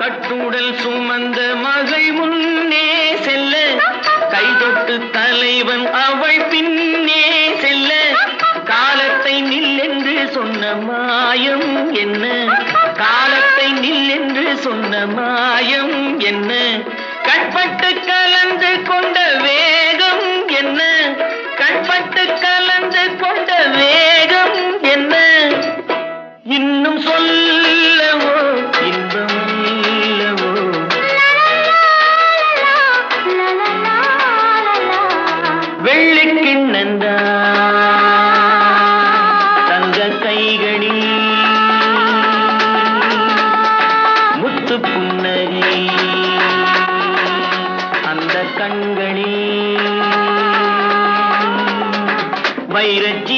கட்டுடல் சுமந்த மகள் முன்னே செல்ல, கைதொட்டு தலைவன் அவள் பின்னே செல்ல, காலத்தை நில்லென்று சொன்ன மாயம் என்ன, காலத்தை நில்லென்று சொன்ன மாயம் என்ன, கட்பட்டு கலந்து கொண்ட வேகம் என்ன, கட்பட்டு கலந்து கொண்ட வேகம் என்ன, இன்னும் சொல்லவோ இன்பம் இல்லவோ. வெள்ளிக்கிண்ணந்தா தங்க கைகளில் முத்து புன்னகை, அந்த கண்களில் வைரஜி